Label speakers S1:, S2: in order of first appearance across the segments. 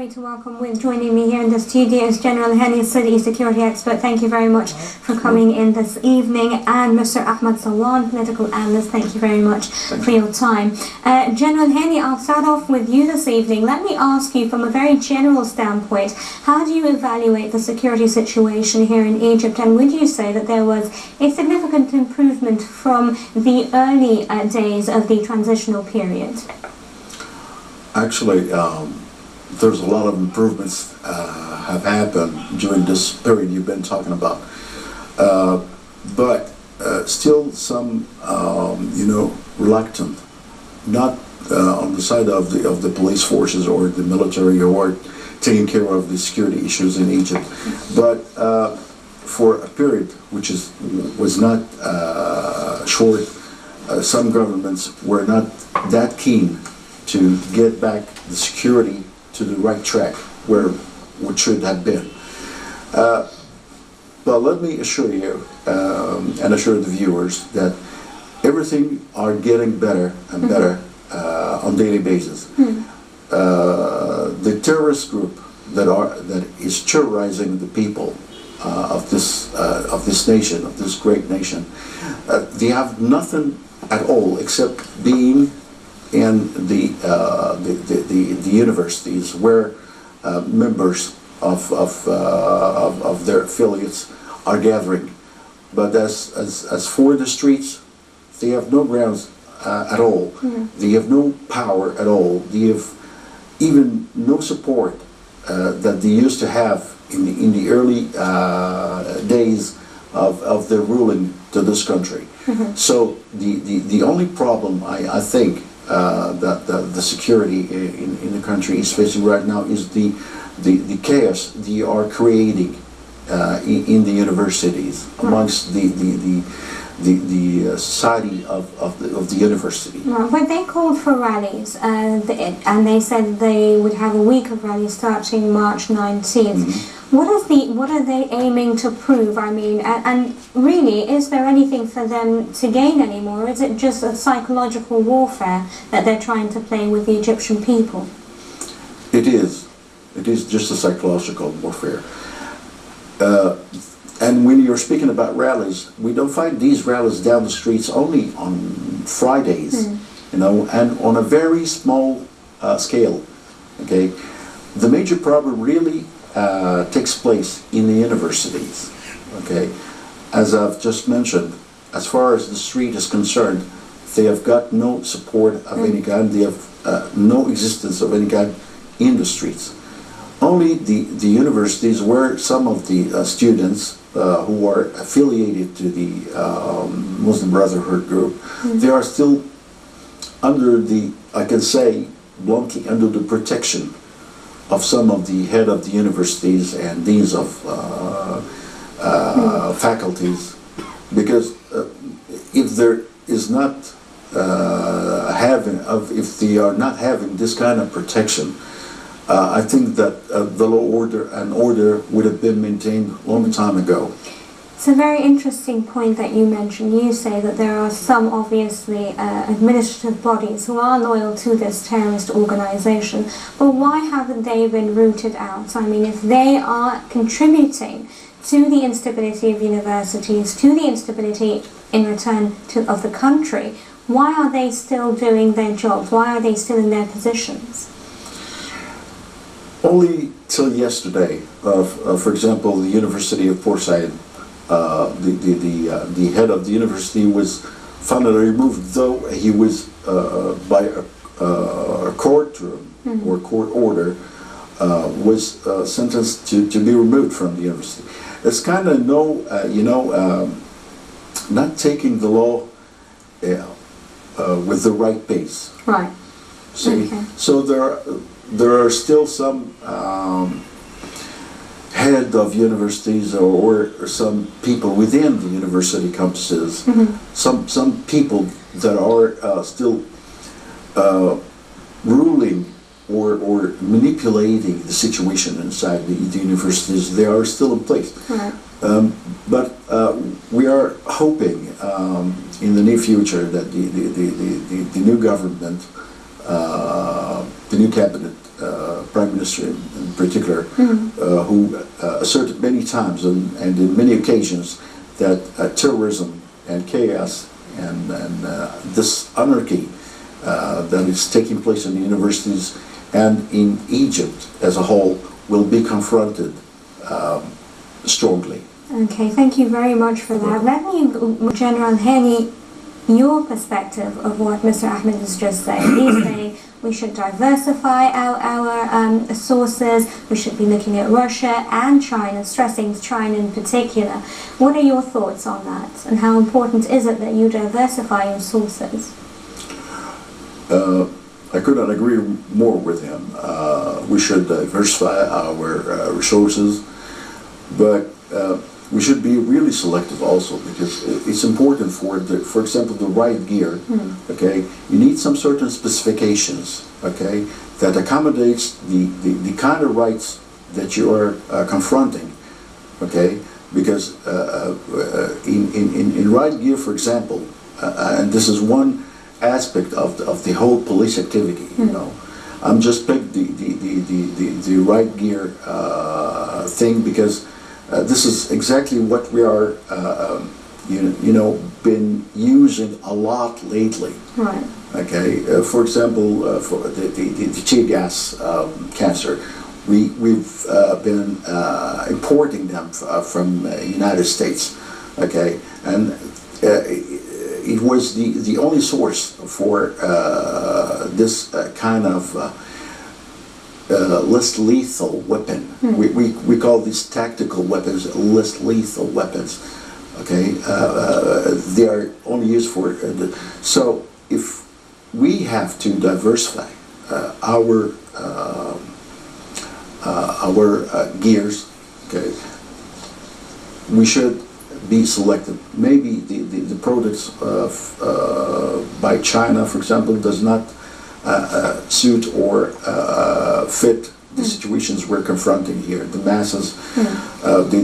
S1: happy to welcome joining me here in the studio is General Hany Sedky, security expert. Thank you very much for coming in this evening, and Mr. Ahmed Sawan, political analyst. Thank you very much for your time. General Hany, I'll start off with you this evening. Let me ask you from a very general standpoint, how do you evaluate the security situation here in Egypt, and would you say that there was a significant improvement from the early days of the transitional period?
S2: Actually, there's a lot of improvements have happened during this period you've been talking about, but still some, reluctant, not on the side of the police forces or the military who are taking care of the security issues in Egypt, but for a period which was not short, some governments were not that keen to get back the security to the right track where it should have been. But let me assure you and assure the viewers that everything are getting better and better on a daily basis. The terrorist group that is terrorizing the people of this nation, of this great nation, they have nothing at all except being in the universities where members of their affiliates are gathering. But as for the streets, they have no grounds at all. They have no power at all. They have even no support that they used to have in the early days of their ruling to this country. So the only problem I think that the security in the country is facing right now is the chaos they are creating in the universities amongst the society of the university.
S1: When they called for rallies, and they said they would have a week of rallies starting March 19th. What are they aiming to prove? I mean, and really, is there anything for them to gain anymore? Or is it just a psychological warfare that they're trying to play with the Egyptian people?
S2: It is. It is just a psychological warfare. And when you're speaking about rallies, we don't find these rallies down the streets only on Fridays, and on a very small scale. Okay, the major problem really takes place in the universities. Okay, as I've just mentioned, as far as the street is concerned, they have got no support of any kind. They have no existence of any kind in the streets. Only the universities where some of the students who are affiliated to the Muslim Brotherhood group, they are still under I can say bluntly, under the protection of some of the head of the universities and deans of faculties, because if there is not if they are not having this kind of protection, I think that the law order would have been maintained a long time ago.
S1: It's a very interesting point that you mentioned. You say that there are some, obviously, administrative bodies who are loyal to this terrorist organization, but why haven't they been rooted out? I mean, if they are contributing to the instability of universities, to the instability in return of the country, why are they still doing their jobs? Why are they still in their positions?
S2: Only till yesterday, for example, the University of Port Said, the head of the university was finally removed, though he was by a courtroom or court order was sentenced to be removed from the university. It's kind of not taking the law with the right pace.
S1: Right.
S2: See, so there are still some head of universities or some people within the university campuses, some people that are still ruling or manipulating the situation inside the universities. They are still in place.
S1: Right.
S2: But we are hoping in the near future that the new government, the new cabinet, Prime Minister in particular, who asserted many times and in many occasions that terrorism and chaos and this anarchy that is taking place in the universities and in Egypt as a whole will be confronted strongly.
S1: Okay, thank you very much for that. Let me, General Hany, your perspective of what Mr. Ahmed has just said. He's saying we should diversify our sources, we should be looking at Russia and China, stressing China in particular. What are your thoughts on that, and how important is it that you diversify your sources?
S2: I could not agree more with him. We should diversify our resources, but we should be really selective also, because it's important for example, the right gear. Okay, you need some certain specifications. Okay, that accommodates the kind of rights that you are confronting. Okay, because in right gear, for example, and this is one aspect of the whole police activity. You know, I'm just picked the right gear thing because. This is exactly what we are, been using a lot lately. Right. Okay. For example, for the tear gas cancer, we've been importing them from United States. Okay, and it was the only source for this kind of. Less lethal weapon. We call these tactical weapons less lethal weapons. Okay, they are only used for. So if we have to diversify our gears, okay, we should be selective. Maybe the products by China, for example, does not. Suit or fit the situations we're confronting here. The masses, they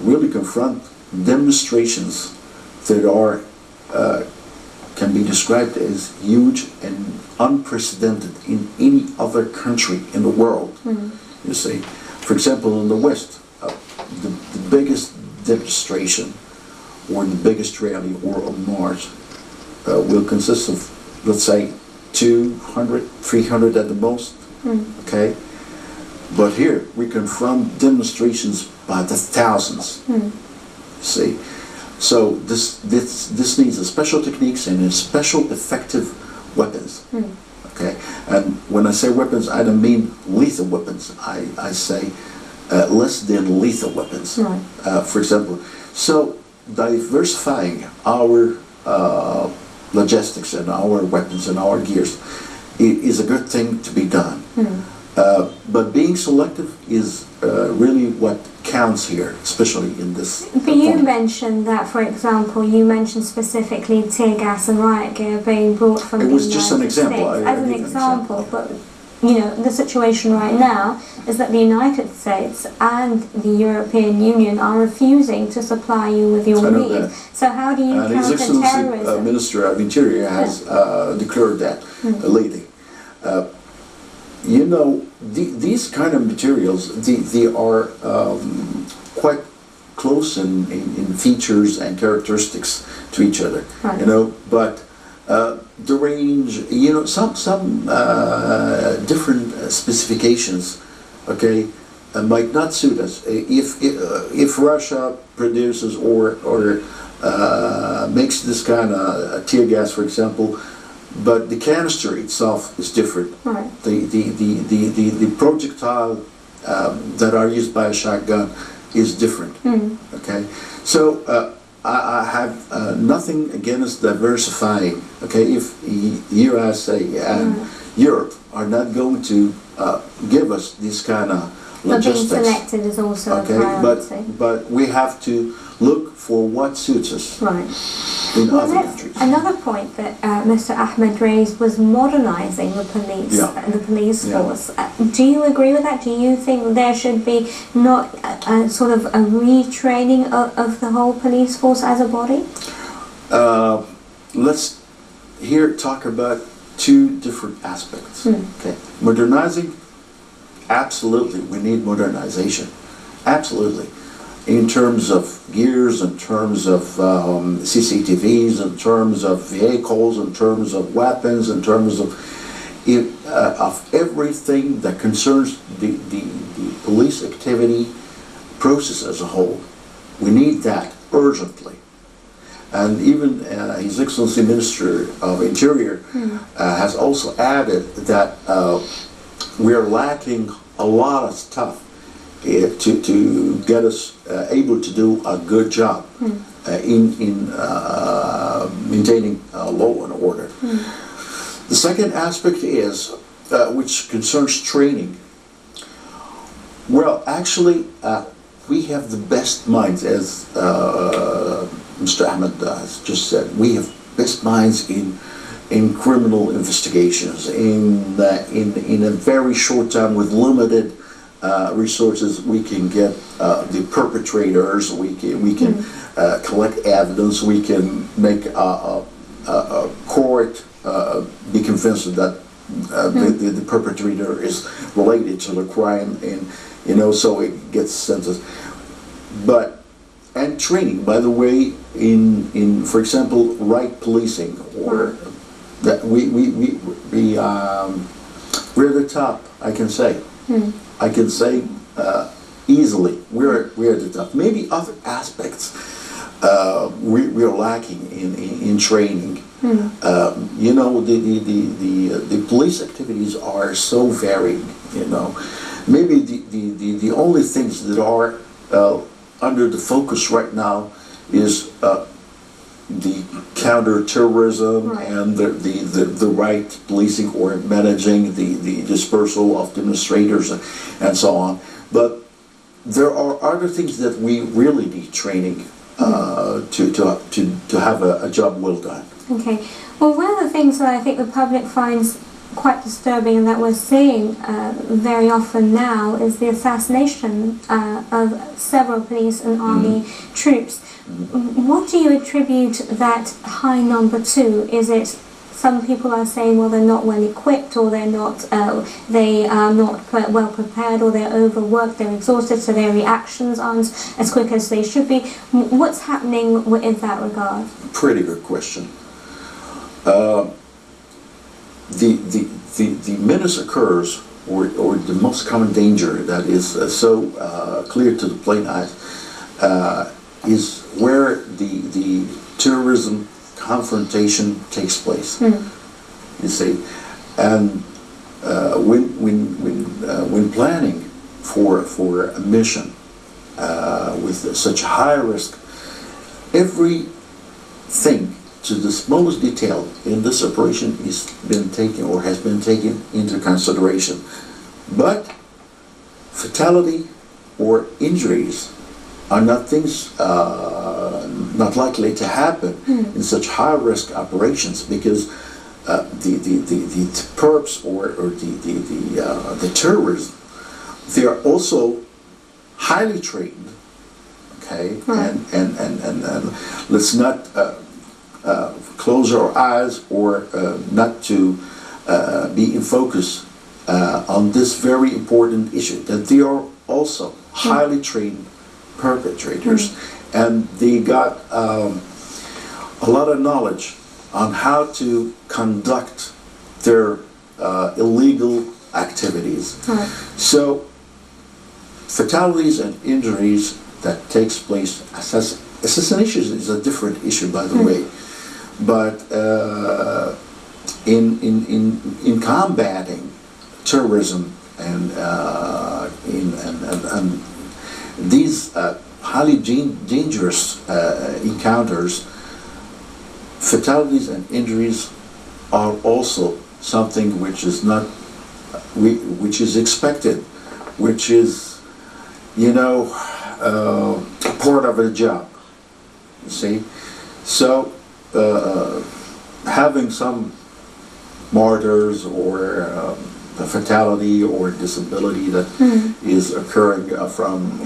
S2: really confront demonstrations that are can be described as huge and unprecedented in any other country in the world. You see, for example, in the West, the biggest demonstration or the biggest rally or a march will consist of, let's say, 200, 300 at the most. Okay, but here we confront demonstrations by the thousands. See, so this needs a special techniques and a special effective weapons. Okay, and when I say weapons, I don't mean lethal weapons. I say less than lethal weapons. For example, so diversifying our logistics and our weapons and our gears is a good thing to be done. But being selective is really what counts here, especially in this.
S1: But you mentioned that, for example, you mentioned specifically tear gas and riot gear being brought from the United States. It was just an example. As an example, but you know, the situation right now is that the United States and the European Union are refusing to supply you with your needs. So how do you counter terrorism? His Excellency
S2: Minister of Interior has declared that lately. You know, these kind of materials, they are quite close in features and characteristics to each other. You know, but the range, you know, some different specifications, okay, might not suit us. If Russia produces or makes this kind of tear gas, for example, but the canister itself is different. The projectile that are used by a shotgun is different. Okay, so I have nothing against diversifying. Okay, if USA and Europe are not going to give us this kind of logistics,
S1: but being selected is also a priority.
S2: But we have to look for what suits us. In other countries.
S1: Another point that Mr. Ahmed raised was modernising the police, the police force. Do you agree with that? Do you think there should be not a sort of a retraining of the whole police force as a body?
S2: Let's here talk about two different aspects. Okay, modernizing, absolutely, we need modernization, absolutely. In terms of gears, in terms of CCTVs, in terms of vehicles, in terms of weapons, in terms of everything that concerns the police activity process as a whole. We need that urgently. And even His Excellency Minister of Interior has also added that we are lacking a lot of stuff to get us able to do a good job in maintaining law and order. The second aspect is, which concerns training. Well, actually, we have the best minds, as Mr. Ahmed has just said. We have best minds in criminal investigations. In a very short time, with limited resources, we can get the perpetrators. We can collect evidence. We can make a court be convinced that the perpetrator is related to the crime, and so it gets sentenced. And training, by the way, in for example, right policing, or that we're the top. I can say. I can say easily we're at the top. Maybe other aspects we're lacking in training. The police activities are so varied. Maybe the only things that are under the focus right now is the counter-terrorism and the right policing, or managing the dispersal of demonstrators and so on. But there are other things that we really need training to have a job well done.
S1: Okay. Well, one of the things that I think the public finds quite disturbing, and that we're seeing very often now, is the assassination of several police and army troops. What do you attribute that high number to? Is it some people are saying, well, they're not well equipped, or they're not, they are not well prepared, or they're overworked, they're exhausted, so their reactions aren't as quick as they should be? What's happening in that regard?
S2: Pretty good question. The menace occurs, or the most common danger that is so clear to the plain eyes, is where the terrorism confrontation takes place. You see, and when planning for a mission with such high risk, everything to the smallest detail in this operation has been taken into consideration. But fatality or injuries are not things not likely to happen in such high risk operations, because the perps or the terrorists, they are also highly trained. Okay, and let's not close our eyes, or not to be in focus on this very important issue, that they are also highly trained perpetrators, and they got a lot of knowledge on how to conduct their illegal activities. So fatalities and injuries that takes place, assassination is a different issue, by the way, but in combating terrorism and these highly dangerous encounters, fatalities and injuries are also something which is not, which is expected, which is, part of a job. You see, so having some martyrs or a fatality or disability that is occurring from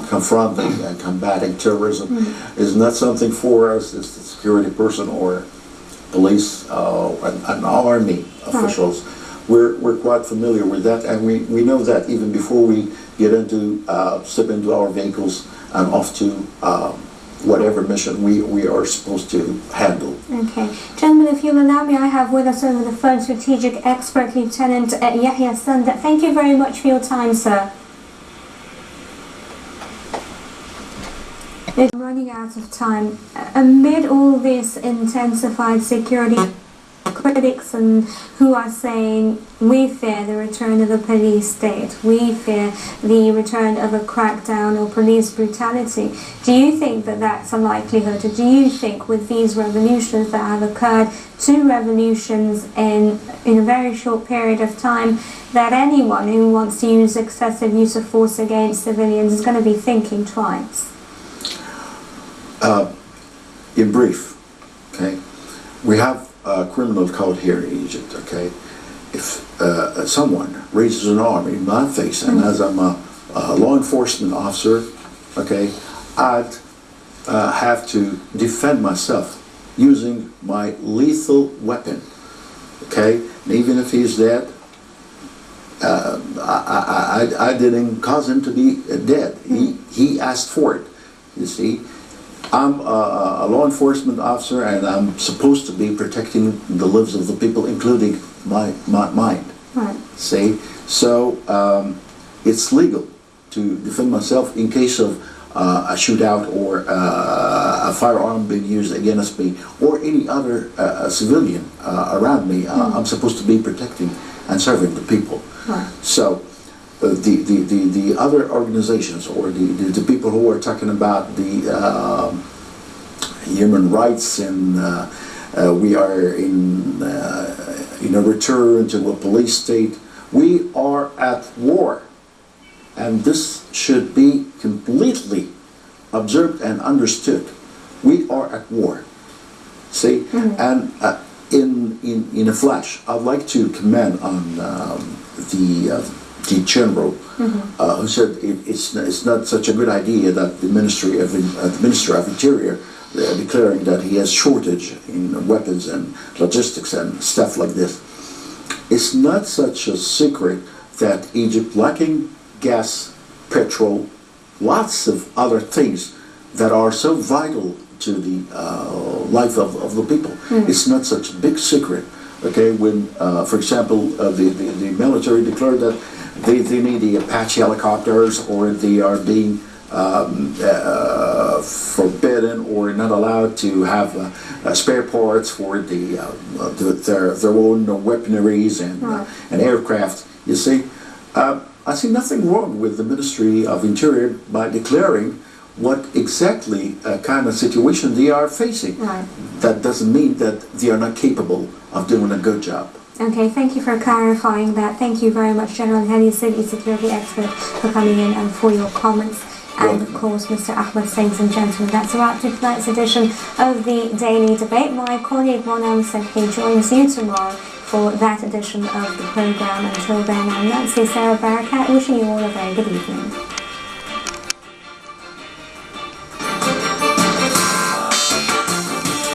S2: confronting and combating terrorism is not something for us as the security person or police, an army officials. We're quite familiar with that, and we know that even before we get into step into our vehicles and off to whatever mission we are supposed to handle.
S1: Okay. Gentlemen, if you'll allow me, I have with us over the phone strategic expert Lieutenant Yahya Sanda. Thank you very much for your time, sir. I'm running out of time. Amid all this intensified security, critics and who are saying we fear the return of a police state, we fear the return of a crackdown or police brutality. Do you think that that's a likelihood? Or do you think with these revolutions that have occurred, 2 revolutions in a very short period of time, that anyone who wants to use excessive use of force against civilians is going to be thinking twice?
S2: In brief, okay, we have a criminal code here in Egypt, okay? If someone raises an arm in my face, and as I'm a law enforcement officer, okay, I'd have to defend myself using my lethal weapon, okay? And even if he's dead, I didn't cause him to be dead. He asked for it, you see. I'm a law enforcement officer, and I'm supposed to be protecting the lives of the people, including my mine.
S1: Right.
S2: See, so it's legal to defend myself in case of a shootout or a firearm being used against me or any other civilian around me. I'm supposed to be protecting and serving the people.
S1: Right.
S2: So. The other organizations or the people who are talking about the human rights and we are in a return to a police state, we are at war, and this should be completely observed and understood. We are at war. See, and in a flash, I'd like to comment on the general who said it's not such a good idea that the Minister of Interior declaring that he has shortage in weapons and logistics and stuff like this. It's not such a secret that Egypt lacking gas, petrol, lots of other things that are so vital to the life of the people. It's not such a big secret. Okay, when for example the military declared that they need the Apache helicopters, or they are being forbidden or not allowed to have spare parts for their own weaponaries and aircraft. You see, I see nothing wrong with the Ministry of Interior by declaring what exactly kind of situation they are facing.
S1: Right.
S2: That doesn't mean that they are not capable of doing a good job.
S1: Okay, thank you for clarifying that. Thank you very much, General Hany Sedky, security expert, for coming in and for your comments. And of course, Mr. Ahmed, ladies and gentlemen, that's a wrap to tonight's edition of the Daily Debate. My colleague Monam Sedky joins you tomorrow for that edition of the programme. Until then, I'm Nancy Sarah Barakat, wishing you all a very good evening.